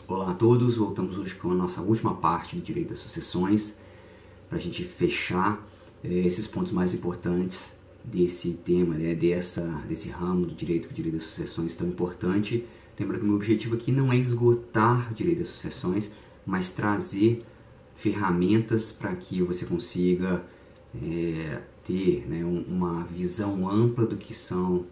Olá a todos, voltamos hoje com a nossa última parte do direito das sucessões, para a gente fechar esses pontos mais importantes desse tema, né, desse ramo do direito, que o direito das sucessões é tão importante. Lembra que o meu objetivo aqui não é esgotar o direito das sucessões, mas trazer ferramentas para que você consiga ter, né, uma visão ampla do que são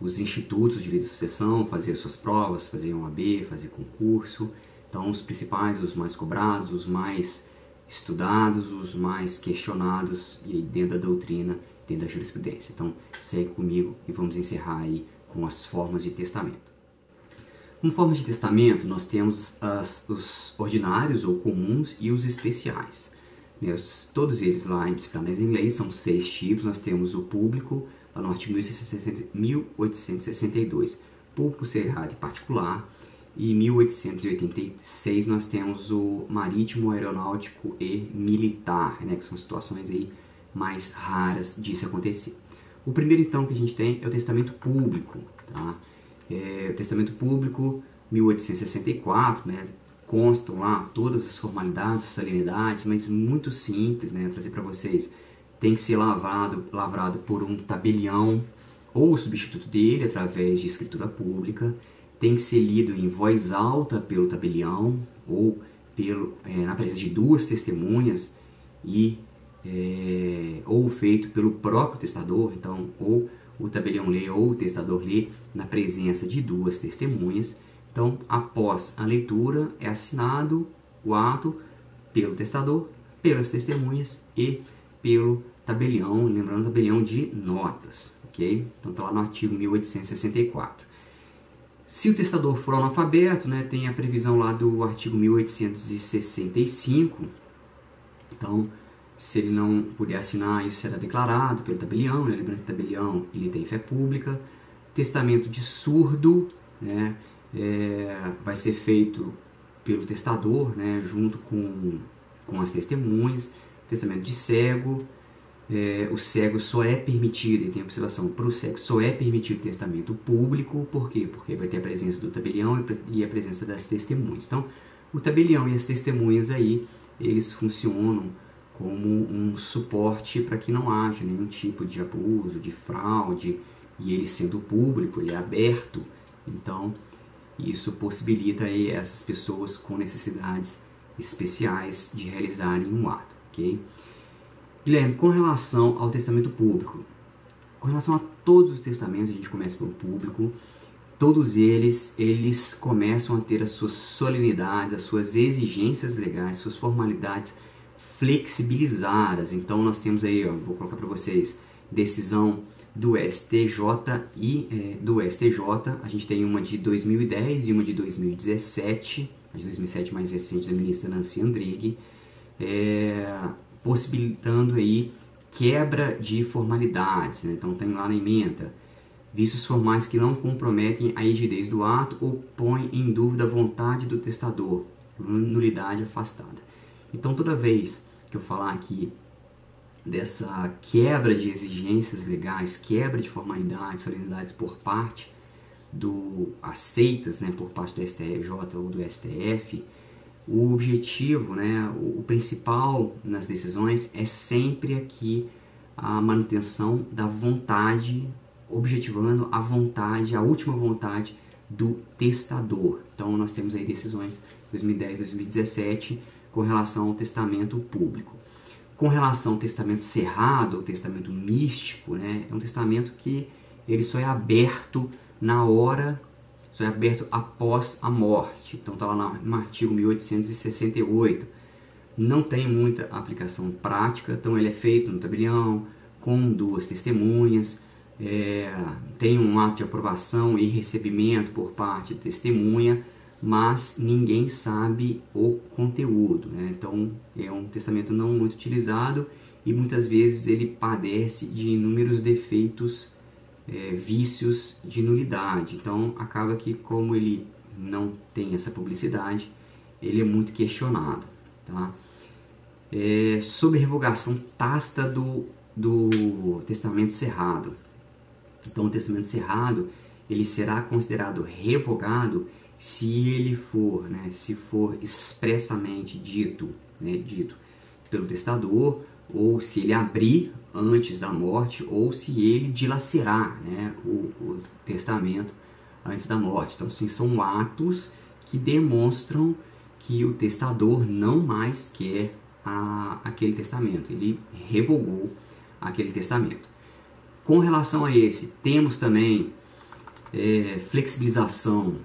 os institutos de direito de sucessão, fazer as suas provas, fazer OAB, fazer concurso. Então, os principais, os mais cobrados, os mais estudados, os mais questionados e dentro da doutrina, dentro da jurisprudência. Então, segue comigo e vamos encerrar aí com as formas de testamento. Como formas de testamento, nós temos os ordinários ou comuns e os especiais. Todos eles lá em disciplinas em lei são 6 tipos. Nós temos o público, lá no artigo 1862, público, cerrado e particular. E em 1886 nós temos o marítimo, aeronáutico e militar, né, que são situações aí mais raras disso acontecer. O primeiro então que a gente tem é o testamento público. Tá? O testamento público, 1864, né, constam lá todas as formalidades, solenidades, mas muito simples, né, trazer para vocês. Tem que ser lavrado por um tabelião ou o substituto dele através de escritura pública. Tem que ser lido em voz alta pelo tabelião ou na presença de 2 testemunhas ou feito pelo próprio testador. Então, ou o tabelião lê ou o testador lê na presença de 2 testemunhas. Então, após a leitura, é assinado o ato pelo testador, pelas testemunhas e pelo tabelião, lembrando, tabelião de notas, ok? Então está lá no artigo 1864. Se o testador for analfabeto, né, tem a previsão lá do artigo 1865. Então, se ele não puder assinar, isso será declarado pelo tabelião, né? Lembrando que o tabelião ele tem fé pública. Testamento de surdo, né, vai ser feito pelo testador, né, junto com as testemunhas. Testamento de cego, o cego só é permitido, e tem observação, para o cego só é permitido testamento público. Por quê? Porque vai ter a presença do tabelião e a presença das testemunhas. Então, o tabelião e as testemunhas aí, eles funcionam como um suporte para que não haja nenhum tipo de abuso, de fraude, e ele sendo público, ele é aberto, então isso possibilita aí essas pessoas com necessidades especiais de realizarem um ato, ok? Guilherme, com relação ao testamento público, com relação a todos os testamentos, a gente começa pelo público, todos eles começam a ter as suas solenidades, as suas exigências legais, suas formalidades flexibilizadas. Então nós temos aí, vou colocar para vocês, decisão do STJ a gente tem uma de 2010 e uma de 2017, a de 2007 mais recente, da ministra Nancy Andrighi, possibilitando aí quebra de formalidades, né? Então tem lá na ementa, vícios formais que não comprometem a rigidez do ato ou põem em dúvida a vontade do testador, nulidade afastada. Então toda vez que eu falar aqui dessa quebra de exigências legais, quebra de formalidades, solenidades por parte aceitas, né, por parte do STJ ou do STF, o objetivo, né, o principal nas decisões é sempre aqui a manutenção da vontade, objetivando a vontade, a última vontade do testador. Então nós temos aí decisões 2010 e 2017 com relação ao testamento público. Com relação ao testamento cerrado, ou testamento místico, né, é um testamento que ele só é aberto na hora, só é aberto após a morte. Então está lá no artigo 1868. Não tem muita aplicação prática, então ele é feito no tabelião, com 2 testemunhas, tem um ato de aprovação e recebimento por parte da testemunha, mas ninguém sabe o conteúdo, né? Então é um testamento não muito utilizado e muitas vezes ele padece de inúmeros defeitos, vícios de nulidade. Então acaba que, como ele não tem essa publicidade, ele é muito questionado, tá? Sobre revogação tácita do testamento cerrado. Então o testamento cerrado ele será considerado revogado se ele for, né, se for expressamente dito, né, dito pelo testador, ou se ele abrir antes da morte, ou se ele dilacerar, né, o testamento antes da morte. Então, sim, são atos que demonstram que o testador não mais quer aquele testamento, ele revogou aquele testamento. Com relação a esse, temos também flexibilização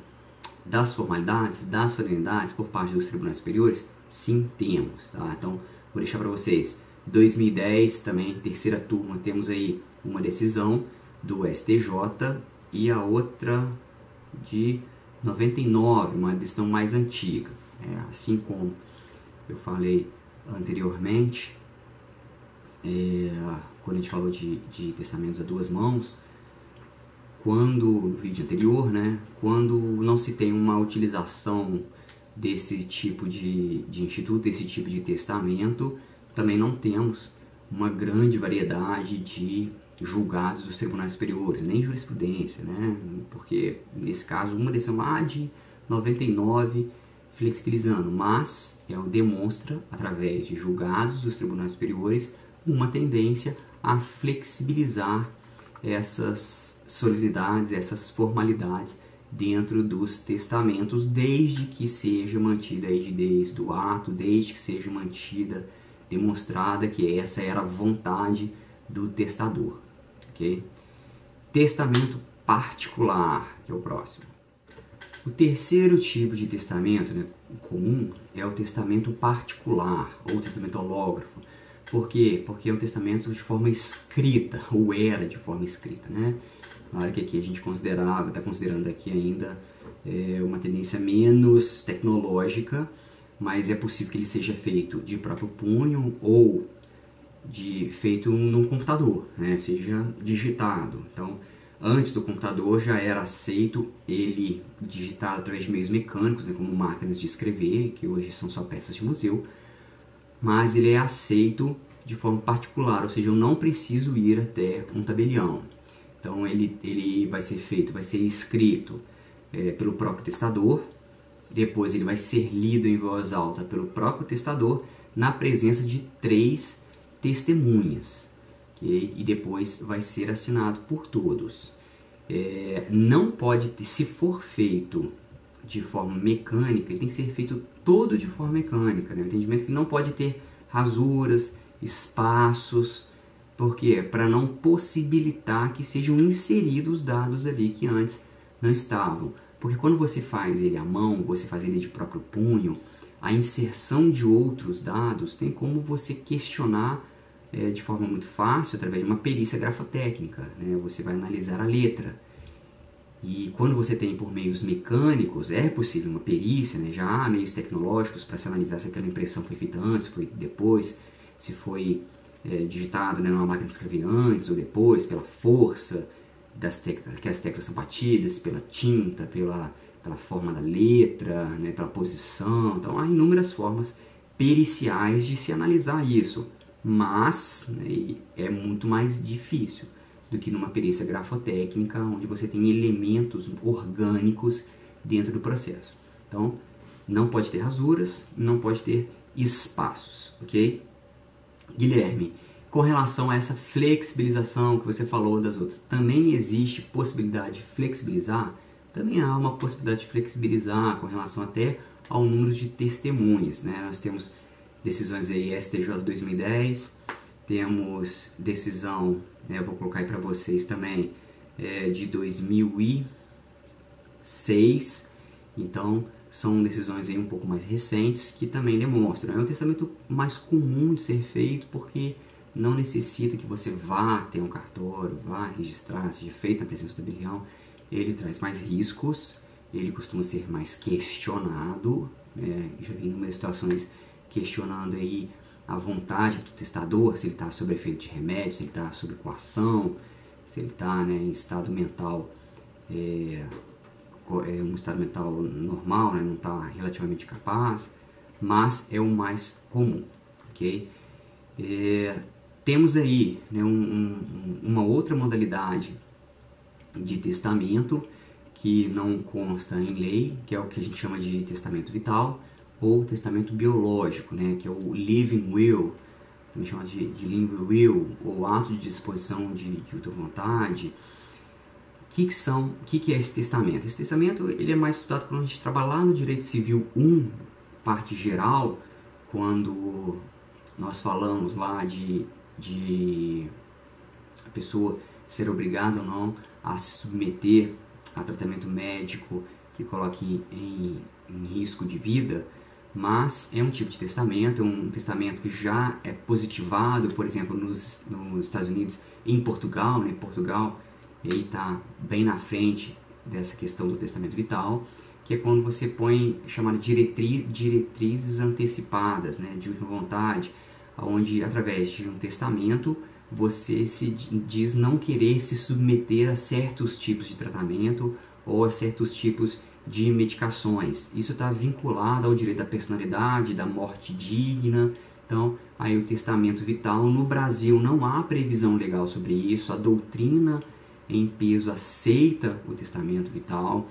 das formalidades, das solenidades por parte dos tribunais superiores? Sim, temos. Tá? Então, vou deixar para vocês. 2010, também, terceira turma, temos aí uma decisão do STJ e a outra de 99, uma decisão mais antiga. Assim como eu falei anteriormente, quando a gente falou de testamentos a duas mãos, quando, no vídeo anterior, né, quando não se tem uma utilização desse tipo de instituto, desse tipo de testamento, também não temos uma grande variedade de julgados dos tribunais superiores, nem jurisprudência, né, porque nesse caso uma decisão lá de 99 flexibilizando, mas demonstra, através de julgados dos tribunais superiores, uma tendência a flexibilizar essas solenidades, essas formalidades dentro dos testamentos, desde que seja mantida a rigidez do ato, desde que seja mantida, demonstrada que essa era a vontade do testador. Okay? Testamento particular, que é o próximo. O terceiro tipo de testamento, né, comum é o testamento particular, ou testamento hológrafo. Por quê? Porque é um testamento de forma escrita, ou era de forma escrita, né? Claro que aqui a gente está considerando aqui ainda uma tendência menos tecnológica, mas é possível que ele seja feito de próprio punho ou feito num computador, né? Seja digitado. Então, antes do computador já era aceito ele digitado através de meios mecânicos, né, como máquinas de escrever, que hoje são só peças de museu, mas ele é aceito de forma particular, ou seja, eu não preciso ir até um tabelião. Então ele vai ser feito, vai ser escrito pelo próprio testador, depois ele vai ser lido em voz alta pelo próprio testador, na presença de 3 testemunhas, okay? E depois vai ser assinado por todos. Não pode, se for feito de forma mecânica, ele tem que ser feito todo de forma mecânica, né? O entendimento que não pode ter rasuras, espaços, porque para não possibilitar que sejam inseridos dados ali que antes não estavam. Porque quando você faz ele à mão, você faz ele de próprio punho, a inserção de outros dados tem como você questionar de forma muito fácil através de uma perícia grafotécnica, né? Você vai analisar a letra. E quando você tem por meios mecânicos, é possível uma perícia, né? Já há meios tecnológicos para se analisar se aquela impressão foi feita antes, foi depois, se foi digitado, né, numa máquina de escrever antes ou depois, pela força que as teclas são batidas, pela tinta, pela forma da letra, né, pela posição. Então há inúmeras formas periciais de se analisar isso, mas né, é muito mais difícil do que numa perícia grafotécnica, onde você tem elementos orgânicos dentro do processo. Então, não pode ter rasuras, não pode ter espaços, ok? Guilherme, com relação a essa flexibilização que você falou das outras, também existe possibilidade de flexibilizar? Também há uma possibilidade de flexibilizar com relação até ao número de testemunhas, né? Nós temos decisões aí, STJ 2010, temos decisão, né, eu vou colocar aí para vocês também, de 2006, então são decisões aí um pouco mais recentes que também demonstram. É um testamento mais comum de ser feito porque não necessita que você vá até um cartório, vá registrar, seja feito na presença do tabelião. Ele traz mais riscos, ele costuma ser mais questionado, já vi inúmeras situações questionando aí a vontade do testador, se ele está sob efeito de remédio, se ele está sob coação, se ele está, né, em estado mental, um estado mental normal, né, não está relativamente capaz, mas é o mais comum, ok? Temos aí, né, uma outra modalidade de testamento que não consta em lei, que é o que a gente chama de testamento vital, ou testamento biológico, né, que é o living will, também chamado de living will, ou ato de disposição de outra vontade. O que é esse testamento? Esse testamento ele é mais estudado quando a gente trabalha lá no Direito Civil 1, parte geral, quando nós falamos lá de a pessoa ser obrigada ou não a se submeter a tratamento médico que coloque em risco de vida, mas é um tipo de testamento, é um testamento que já é positivado, por exemplo, nos Estados Unidos, em Portugal, né? Portugal ele está bem na frente dessa questão do testamento vital, que é quando você põe chamada diretrizes antecipadas, né, de última vontade, onde através de um testamento você se diz não querer se submeter a certos tipos de tratamento ou a certos tipos de medicações. Isso está vinculado ao direito da personalidade, da morte digna. Então, aí o testamento vital, no Brasil não há previsão legal sobre isso, a doutrina em peso aceita o testamento vital,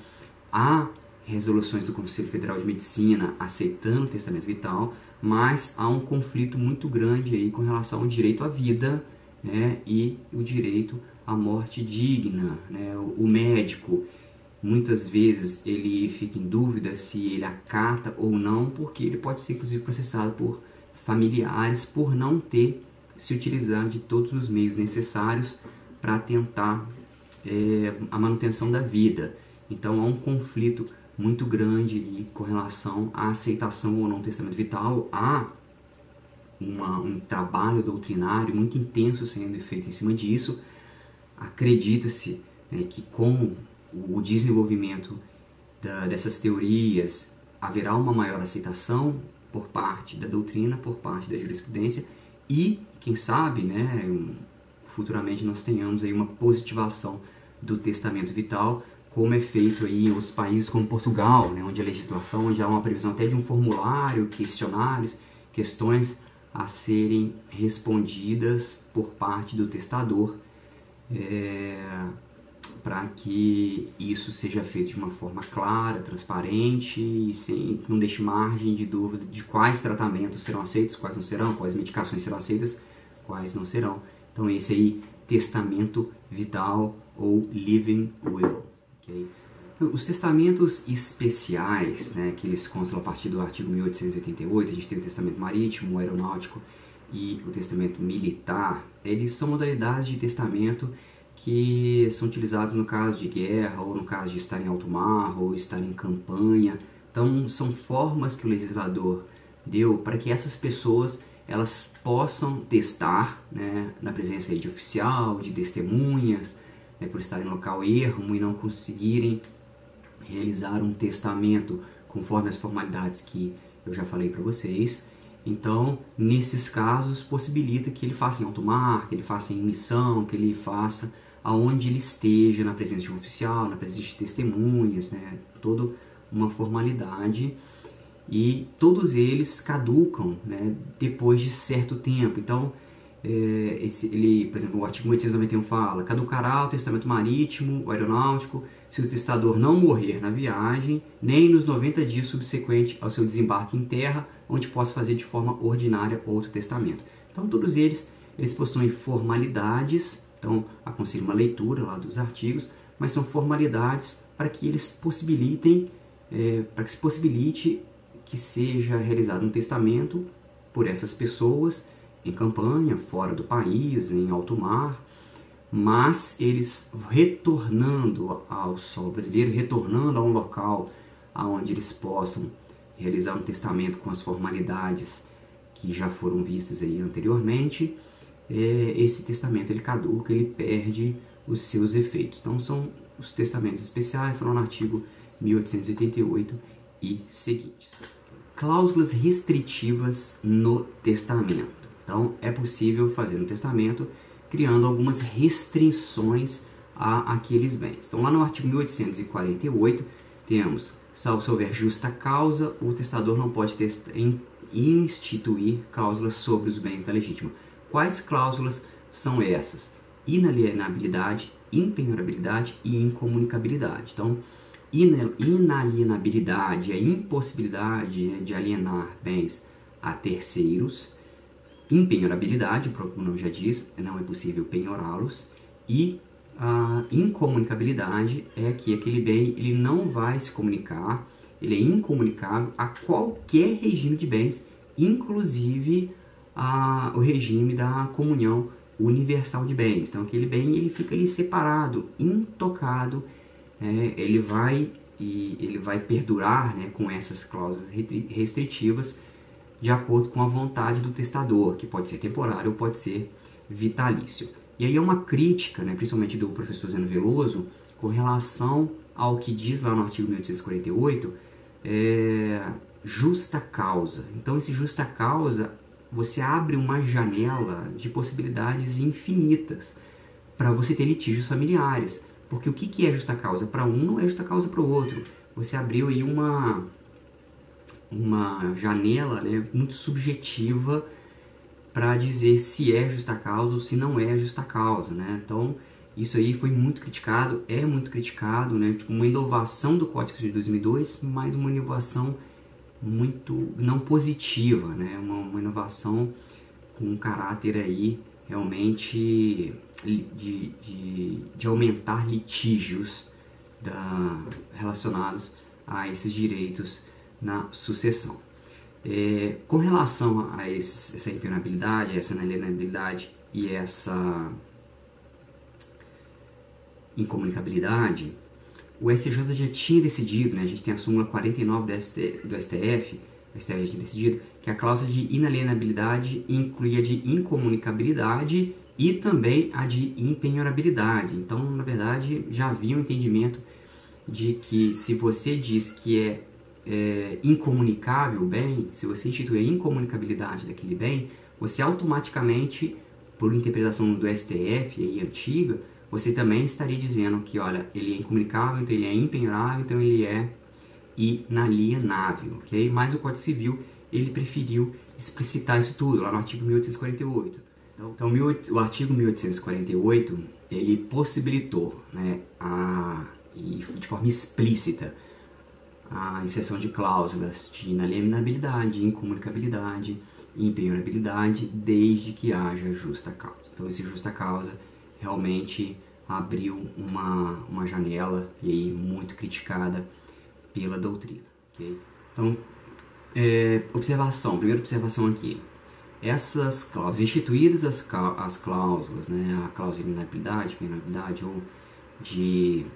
há resoluções do Conselho Federal de Medicina aceitando o testamento vital, mas há um conflito muito grande aí com relação ao direito à vida, né, e o direito à morte digna, né? O médico, muitas vezes ele fica em dúvida se ele acata ou não, porque ele pode ser inclusive processado por familiares por não ter se utilizado de todos os meios necessários para tentar a manutenção da vida. Então há um conflito muito grande com relação à aceitação ou não do testamento vital. Há um trabalho doutrinário muito intenso sendo feito em cima disso. Acredita-se, né, que com o desenvolvimento dessas teorias haverá uma maior aceitação por parte da doutrina, por parte da jurisprudência e, quem sabe, né, futuramente nós tenhamos aí uma positivação do testamento vital, como é feito aí em outros países como Portugal, né, onde a legislação, onde há uma previsão até de um formulário, questionários, questões a serem respondidas por parte do testador, para que isso seja feito de uma forma clara, transparente e sem, não deixe margem de dúvida de quais tratamentos serão aceitos, quais não serão, quais medicações serão aceitas, quais não serão. Então esse aí, testamento vital ou living will. Okay? Os testamentos especiais, né, que eles constam a partir do artigo 1888, a gente tem o testamento marítimo, o aeronáutico e o testamento militar. Eles são modalidades de testamento que são utilizados no caso de guerra, ou no caso de estar em alto mar, ou estar em campanha. Então são formas que o legislador deu para que essas pessoas elas possam testar, né, na presença de oficial, de testemunhas, né, por estarem em local ermo e não conseguirem realizar um testamento conforme as formalidades que eu já falei para vocês. Então, nesses casos, possibilita que ele faça em alto mar, que ele faça em missão, que ele faça aonde ele esteja, na presença de um oficial, na presença de testemunhas, né, toda uma formalidade. E todos eles caducam, né, depois de certo tempo. Então, por exemplo, o artigo 1891 fala: caducará o testamento marítimo, o aeronáutico, se o testador não morrer na viagem, nem nos 90 dias subsequentes ao seu desembarque em terra, onde possa fazer de forma ordinária outro testamento. Então, todos eles possuem formalidades. Então, aconselho uma leitura lá dos artigos, mas são formalidades para que eles possibilitem, para que se possibilite que seja realizado um testamento por essas pessoas em campanha, fora do país, em alto mar, mas eles retornando ao solo brasileiro, retornando a um local onde eles possam realizar um testamento com as formalidades que já foram vistas aí anteriormente, esse testamento ele caduca, ele perde os seus efeitos. Então são os testamentos especiais, estão no artigo 1888 e seguintes. Cláusulas restritivas no testamento. Então é possível fazer um testamento criando algumas restrições a aqueles bens. Então lá no artigo 1848 temos: salvo se houver justa causa, o testador não pode instituir cláusulas sobre os bens da legítima. Quais cláusulas são essas? Inalienabilidade, impenhorabilidade e incomunicabilidade. Então, inalienabilidade é a impossibilidade, né, de alienar bens a terceiros. Impenhorabilidade, o próprio nome já diz, não é possível penhorá-los. E a incomunicabilidade é que aquele bem ele não vai se comunicar, ele é incomunicável a qualquer regime de bens, inclusive o regime da comunhão universal de bens. Então aquele bem ele fica ali separado, intocado, ele vai perdurar, né, com essas cláusulas restritivas de acordo com a vontade do testador, que pode ser temporário ou pode ser vitalício. E aí é uma crítica, né, principalmente do professor Zeno Veloso, com relação ao que diz lá no artigo 1848, justa causa. Então esse justa causa, você abre uma janela de possibilidades infinitas para você ter litígios familiares. Porque o que é justa causa para um não é justa causa para o outro. Você abriu aí uma janela, né, muito subjetiva para dizer se é justa causa ou se não é justa causa, né? Então isso aí foi muito criticado, é muito criticado, né? Tipo, uma inovação do Código de 2002, mas uma inovação muito não positiva, né? Uma inovação com um caráter aí realmente de aumentar litígios relacionados a esses direitos na sucessão. Com relação a essa impenhorabilidade, essa inalienabilidade e essa incomunicabilidade, o STJ já tinha decidido, né, a gente tem a súmula 49 do STF, o STF já tinha decidido que a cláusula de inalienabilidade incluía a de incomunicabilidade e também a de impenhorabilidade. Então, na verdade, já havia um entendimento de que se você diz que é incomunicável o bem, se você instituir a incomunicabilidade daquele bem, você automaticamente, por interpretação do STF aí, antiga, você também estaria dizendo que, olha, ele é incomunicável, então ele é impenhorável, então ele é inalienável, ok? Mas o Código Civil, ele preferiu explicitar isso tudo, lá no artigo 1848. Então o artigo 1848, ele possibilitou, né, e de forma explícita, a inserção de cláusulas de inalienabilidade, incomunicabilidade, impenhorabilidade, desde que haja justa causa. Então esse justa causa realmente abriu uma janela e aí muito criticada pela doutrina. Okay? Então, primeira observação aqui. Essas cláusulas, instituídas as cláusulas, né, a cláusula de inalienabilidade, impenhorabilidade ou de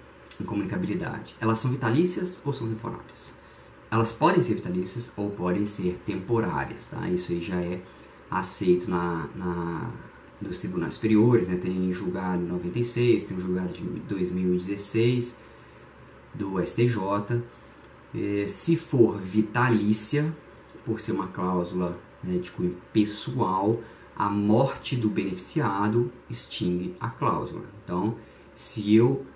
incomunicabilidade, elas são vitalícias ou são temporárias? Elas podem ser vitalícias ou podem ser temporárias, tá? Isso aí já é aceito dos tribunais superiores, né? Tem julgado de 96, tem um julgado de 2016 do STJ. Se for vitalícia, por ser uma cláusula, né, de cunho pessoal, a morte do beneficiado extingue a cláusula. Então, se eu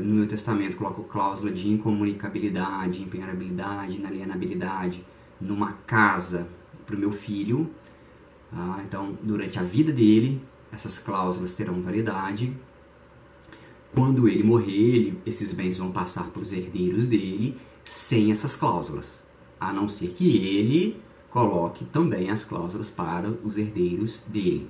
no meu testamento coloco cláusula de incomunicabilidade, impenhorabilidade, inalienabilidade numa casa para o meu filho, então durante a vida dele essas cláusulas terão validade. Quando ele morrer, esses bens vão passar para os herdeiros dele sem essas cláusulas, a não ser que ele coloque também as cláusulas para os herdeiros dele.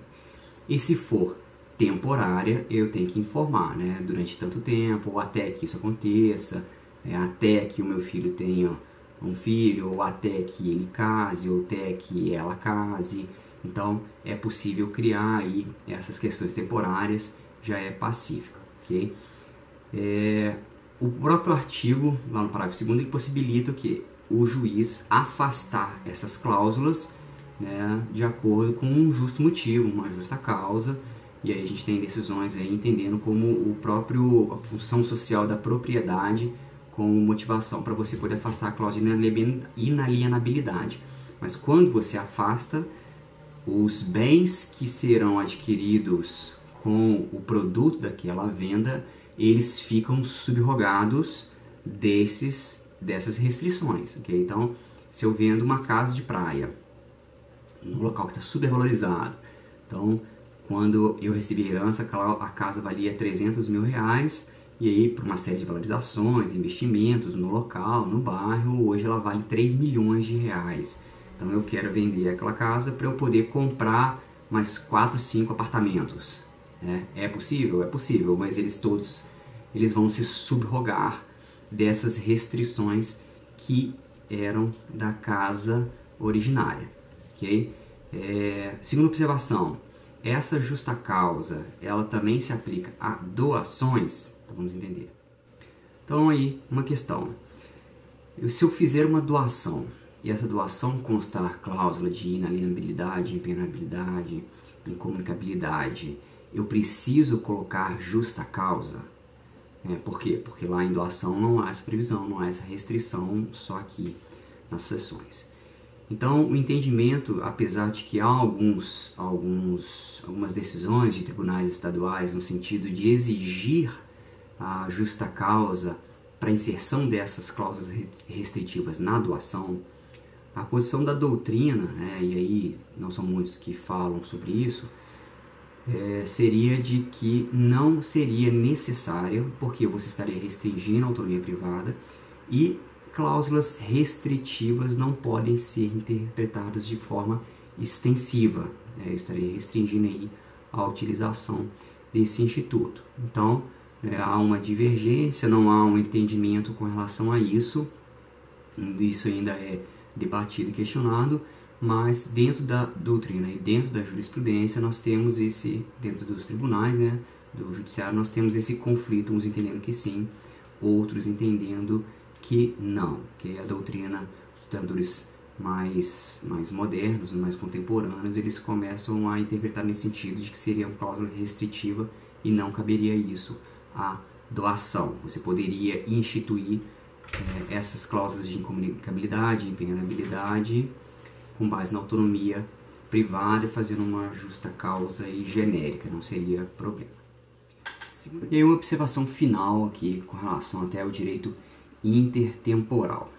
E se for temporária, eu tenho que informar, né, durante tanto tempo, ou até que isso aconteça, até que o meu filho tenha um filho, ou até que ele case, ou até que ela case. Então é possível criar aí essas questões temporárias, já é pacífica, ok? O próprio artigo, lá no parágrafo 2º, ele possibilita o quê? O juiz afastar essas cláusulas, né, de acordo com um justo motivo, uma justa causa. E aí a gente tem decisões aí entendendo como a função social da propriedade como motivação para você poder afastar a cláusula de inalienabilidade. Mas quando você afasta, os bens que serão adquiridos com o produto daquela venda, eles ficam subrogados dessas restrições, ok? Então, se eu vendo uma casa de praia, um local que está super valorizado, então, quando eu recebi a herança, a casa valia 300 mil reais, e aí por uma série de valorizações, investimentos no local, no bairro, hoje ela vale 3 milhões de reais. Então eu quero vender aquela casa para eu poder comprar mais 4, 5 apartamentos. É possível? É possível, mas eles vão se subrogar dessas restrições que eram da casa originária. Okay? Segunda observação, essa justa causa, ela também se aplica a doações? Então vamos entender. Então aí, uma questão. Se eu fizer uma doação e essa doação constar cláusula de inalienabilidade, impenhorabilidade, incomunicabilidade, eu preciso colocar justa causa? Por quê? Porque lá em doação não há essa previsão, não há essa restrição, só aqui nas sucessões. Então, o entendimento, apesar de que há algumas decisões de tribunais estaduais no sentido de exigir a justa causa para a inserção dessas cláusulas restritivas na doação, a posição da doutrina, e aí não são muitos que falam sobre isso, seria de que não seria necessária, porque você estaria restringindo a autonomia privada e cláusulas restritivas não podem ser interpretadas de forma extensiva. Eu estaria restringindo aí a utilização desse instituto. Então, há uma divergência, não há um entendimento com relação a isso. Isso ainda é debatido e questionado, mas dentro da doutrina e dentro da jurisprudência nós temos dentro dos tribunais, do judiciário, nós temos esse conflito, uns entendendo que sim, outros entendendo que não, que a doutrina, os tribunadores mais modernos, mais contemporâneos, eles começam a interpretar nesse sentido de que seria uma cláusula restritiva e não caberia isso à doação. Você poderia instituir essas cláusulas de incomunicabilidade, impenhorabilidade, com base na autonomia privada e fazendo uma justa causa e genérica, não seria problema. E aí uma observação final aqui com relação até ao direito intertemporal.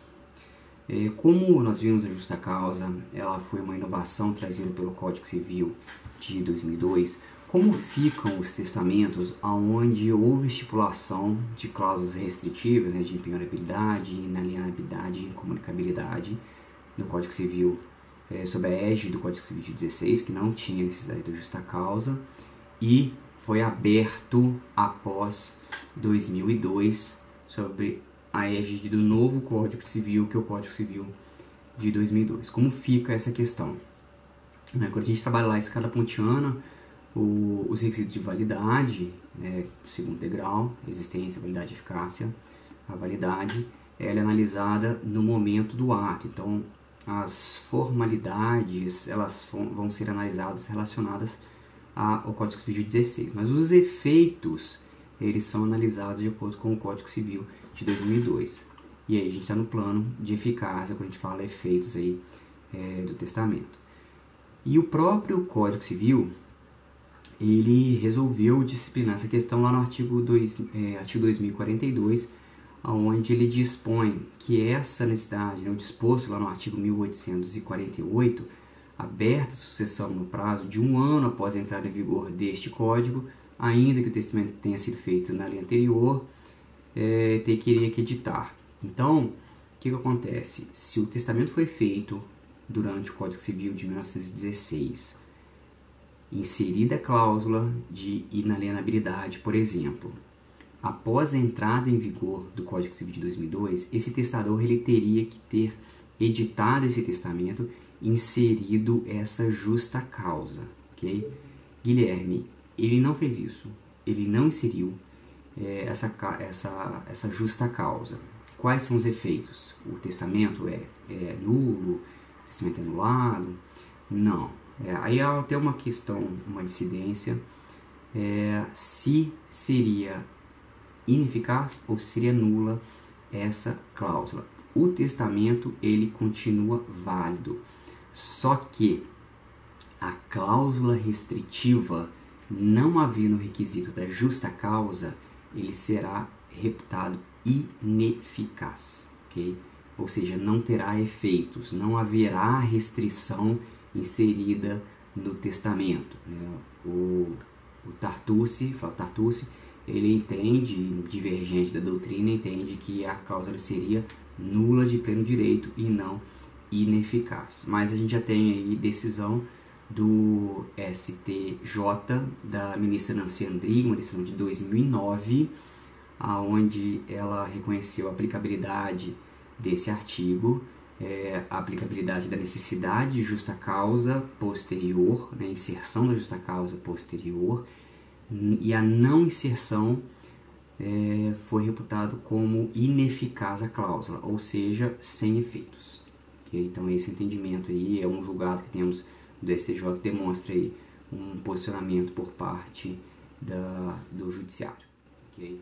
Como nós vimos a justa causa, ela foi uma inovação trazida pelo Código Civil de 2002, como ficam os testamentos onde houve estipulação de cláusulas restritivas, de impenhorabilidade, inalienabilidade e incomunicabilidade no Código Civil, sob a égide do Código Civil de 16, que não tinha necessidade da justa causa, e foi aberto após 2002, sobre a égide do novo Código Civil, que é o Código Civil de 2002. Como fica essa questão? Quando a gente trabalha lá a escala pontiana, os requisitos de validade, segundo degrau, existência, validade e eficácia, a validade, ela é analisada no momento do ato. Então, as formalidades, elas vão ser analisadas relacionadas ao Código Civil de 16, mas os efeitos, eles são analisados de acordo com o Código Civil de 2002. E aí a gente está no plano de eficácia, quando a gente fala efeitos aí, do testamento. E o próprio Código Civil, ele resolveu disciplinar essa questão lá no artigo 2042, onde ele dispõe que essa necessidade, o disposto lá no artigo 1848, aberta a sucessão no prazo de 1 ano após a entrada em vigor deste código, ainda que o testamento tenha sido feito na lei anterior, teria que editar. Então, o que acontece? Se o testamento foi feito durante o Código Civil de 1916, inserida a cláusula de inalienabilidade, por exemplo, após a entrada em vigor do Código Civil de 2002, esse testador ele teria que ter editado esse testamento, inserido essa justa causa, ok? Guilherme, ele não fez isso, ele não inseriu essa justa causa. Quais são os efeitos? O testamento é nulo? O testamento é anulado? Não. Aí há até uma questão, uma dissidência, se seria ineficaz ou se seria nula essa cláusula. O testamento ele continua válido, só que a cláusula restritiva, não havendo o requisito da justa causa, ele será reputado ineficaz, ok? Ou seja, não terá efeitos, não haverá restrição inserida no testamento, né? O Flávio Tartucci, ele entende, divergente da doutrina, entende que a cláusula seria nula de pleno direito e não ineficaz. Mas a gente já tem aí decisão do STJ, da ministra Nancy Andrighi, uma decisão de 2009, aonde ela reconheceu a aplicabilidade desse artigo, a aplicabilidade da necessidade de justa causa posterior, né, inserção da justa causa posterior, e a não inserção foi reputado como ineficaz a cláusula, ou seja, sem efeitos. Okay? Então esse entendimento aí é um julgado que temos do STJ que demonstra aí um posicionamento por parte do judiciário. Okay?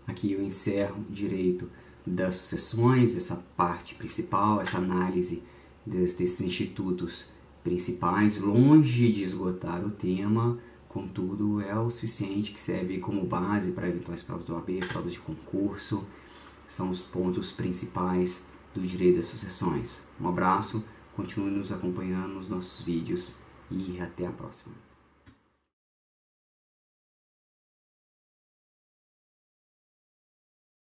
Aqui eu encerro o direito das sucessões, essa parte principal, essa análise desses institutos principais, longe de esgotar o tema, contudo é o suficiente, que serve como base para eventuais provas do OAB, provas de concurso, são os pontos principais do direito das sucessões. Um abraço, continue nos acompanhando nos nossos vídeos e até a próxima.